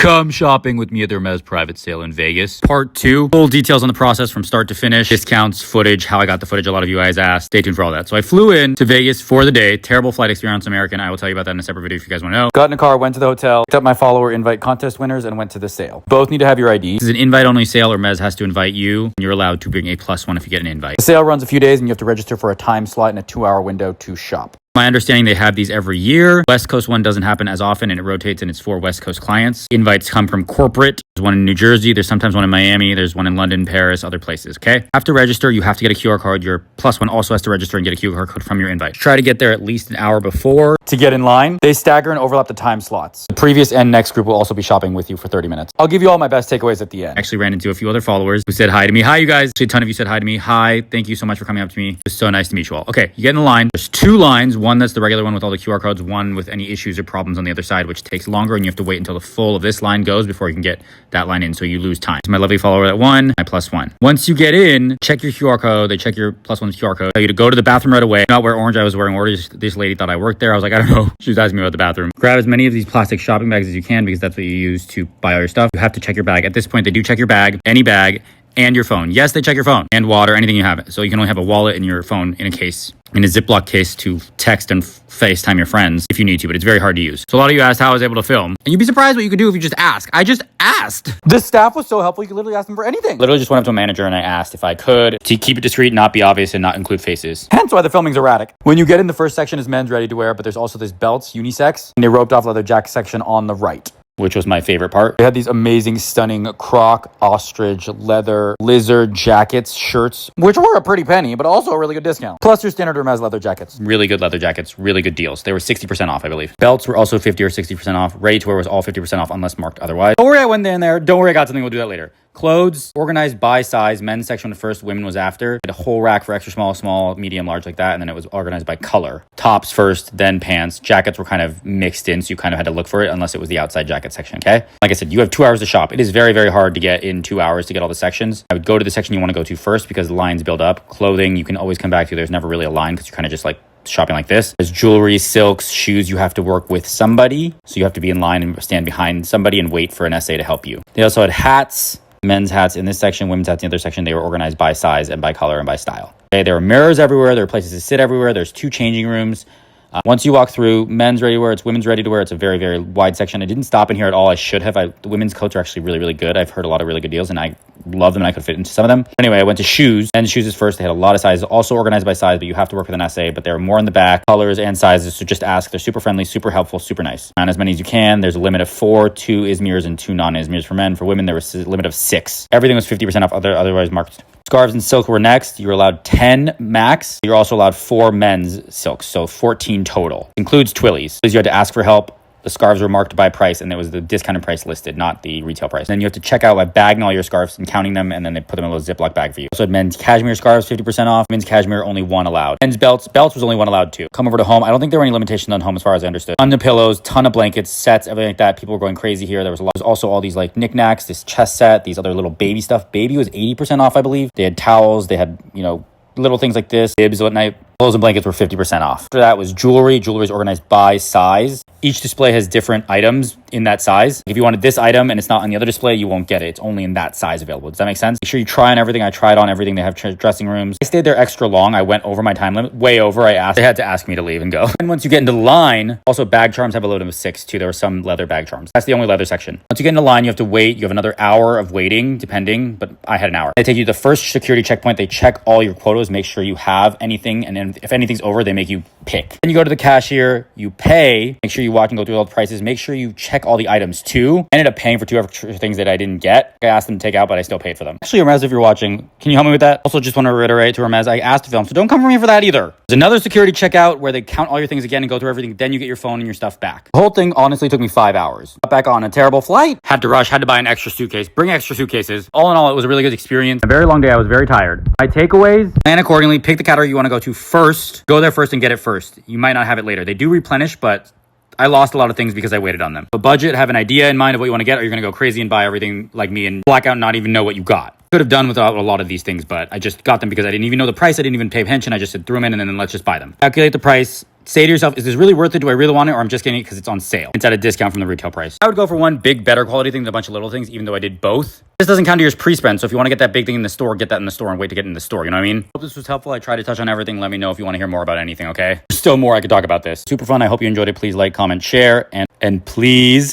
Come shopping with me at the Hermès private sale in Vegas. Part 2, full details on the process from start to finish, discounts, footage, how I got the footage. A lot of you guys asked. Stay tuned for all that. So I flew in to Vegas for the day. Terrible flight experience, American. I will tell you about that in a separate video if you guys want to know. Got in a car, went to the hotel, picked up my follower invite contest winners, and went to the sale. Both need to have your ID. This is an invite-only sale. Hermès has to invite you, and you're allowed to bring a +1 if you get an invite. The sale runs a few days, and you have to register for a time slot in a 2-hour window to shop. My understanding, they have these every year. West Coast one doesn't happen as often, and it rotates, and it's for West Coast clients. Invites come from corporate. There's one in New Jersey. There's sometimes one in Miami. There's one in London, Paris, other places, okay? Have to register. You have to get a QR code. Your +1 also has to register and get a QR code from your invite. Try to get there at least an hour before to get in line. They stagger and overlap the time slots. The previous and next group will also be shopping with you for 30 minutes. I'll give you all my best takeaways at the end. Actually ran into a few other followers who said hi to me. Hi, you guys. Actually, a ton of you said hi to me. Hi, thank you so much for coming up to me. It was so nice to meet you all. Okay, you get in the line. There's 2 lines. One that's the regular one with all the QR codes, one with any issues or problems on the other side, which takes longer, and you have to wait until the full of this line goes before you can get that line in, so you lose time. So my lovely follower at 1, my +1. Once you get in, check your QR code. They check your +1's QR code. Tell you to go to the bathroom right away. Not wear orange. I was wearing orange. This lady thought I worked there. I was like, I don't know. She was asking me about the bathroom. Grab as many of these plastic shopping bags as you can, because that's what you use to buy all your stuff. You have to check your bag. At this point, they do check your bag, any bag, and your phone. Yes, they check your phone and water, anything you have. So you can only have a wallet and your phone in a case, in a Ziploc case, to text and FaceTime your friends if you need to, but it's very hard to use. So a lot of you asked how I was able to film, and you'd be surprised what you could do if you just ask. I just asked. The staff was so helpful, you could literally ask them for anything. Literally just went up to a manager and I asked if I could, to keep it discreet, not be obvious, and not include faces. Hence why the filming's erratic. When you get in, the first section is men's ready to wear, but there's also this belts, unisex, and a roped off leather jacket section on the right, which was my favorite part. They had these amazing, stunning croc, ostrich, leather, lizard jackets, shirts, which were a pretty penny, but also a really good discount. Plus your standard Hermès leather jackets. Really good leather jackets, really good deals. They were 60% off, I believe. Belts were also 50 or 60% off. Ready to wear was all 50% off unless marked otherwise. Don't worry, I went in there. Don't worry, I got something. We'll do that later. Clothes, organized by size. Men's section was first, women was after. Had a whole rack for extra small, small, medium, large, like that. And then it was organized by color. Tops first, then pants. Jackets were kind of mixed in, so you kind of had to look for it unless it was the outside jacket section, okay? Like I said, you have 2 hours to shop. It is very, very hard to get in 2 hours to get all the sections. I would go to the section you want to go to first because the lines build up. Clothing, you can always come back to. There's never really a line because you're kind of just like shopping like this. There's jewelry, silks, shoes. You have to work with somebody. So you have to be in line and stand behind somebody and wait for an SA to help you. They also had hats. Men's hats in this section, women's hats in the other section. They were organized by size and by color and by style. Okay, there were mirrors everywhere. There were places to sit everywhere. There's 2 changing rooms. Once you walk through, men's ready to wear, it's women's ready to wear. It's a very, very wide section. I didn't stop in here at all. I should have. The women's coats are actually really, really good. I've heard a lot of really good deals, and I love them, and I could fit into some of them. Anyway, I went to shoes. Men's shoes is first. They had a lot of sizes, also organized by size, but you have to work with an SA, but they're more in the back, colors and sizes, so just ask. They're super friendly, super helpful, super nice. Not as many as you can. There's a limit of 4, 2 Izmirs and 2 non-Izmirs for men. For women, there was a limit of 6. Everything was 50% off, otherwise marked. Scarves and silk were next. You're allowed 10 max. You're also allowed 4 men's silks, so 14 total. Includes twillies. You had to ask for help. The scarves were marked by price, and there was the discounted price listed, not the retail price. Then you have to check out by bagging all your scarves and counting them, and then they put them in a little Ziploc bag for you. Also had men's cashmere scarves, 50% off. Men's cashmere, only 1 allowed. Men's belts was only 1 allowed too. Come over to home. I don't think there were any limitations on home as far as I understood. Ton of pillows, ton of blankets, sets, everything like that. People were going crazy here. There was a lot. There's also all these like knickknacks, this chest set, these other little baby stuff. Baby was 80% off, I believe. They had towels. They had, little things like this. Bibs at night. Clothes and blankets were 50% off. After that was jewelry. Jewelry is organized by size. Each display has different items in that size. If you wanted this item and it's not on the other display, you won't get it. It's only in that size available. Does that make sense? Make sure you try on everything. I tried on everything. They have dressing rooms. I stayed there extra long. I went over my time limit, way over. They had to ask me to leave and go. And once you get into the line, also bag charms have a limit of 6 too. There were some leather bag charms. That's the only leather section. Once you get in the line, you have to wait. You have another hour of waiting, depending, but I had an hour. They take you to the first security checkpoint. They check all your quotas, make sure you have anything, and then if anything's over, they make you pick. Then you go to the cashier, you pay, make sure you watch and go through all the prices, make sure you check all the items too. I ended up paying for 2 extra things that I didn't get. I asked them to take out, but I still paid for them. Actually, Hermès, if you're watching, can you help me with that? Also, just want to reiterate to Hermès, I asked to film, so don't come for me for that either. There's another security checkout where they count all your things again and go through everything. Then you get your phone and your stuff back. The whole thing honestly took me 5 hours. Got back on a terrible flight. Had to rush, had to buy an extra suitcase, bring extra suitcases. All in all, it was a really good experience. A very long day. I was very tired. My takeaways: plan accordingly, pick the category you want to go to first, go there first and get it first. You might not have it later. They do replenish, but I lost a lot of things because I waited on them. But budget, have an idea in mind of what you want to get, or you're going to go crazy and buy everything like me and black out and not even know what you got. Could have done without a lot of these things, but I just got them because I didn't even know the price. I didn't even pay pension. I just threw them in and then let's just buy them. Calculate the price. Say to yourself, is this really worth it? Do I really want it? Or I'm just getting it because it's on sale. It's at a discount from the retail price. I would go for one big, better quality thing than a bunch of little things, even though I did both. This doesn't count to yours pre-spend. So if you want to get that big thing in the store, get that in the store and wait to get in the store. You know what I mean? Hope this was helpful. I tried to touch on everything. Let me know if you want to hear more about anything, okay? There's still more I could talk about this. Super fun. I hope you enjoyed it. Please like, comment, share, and please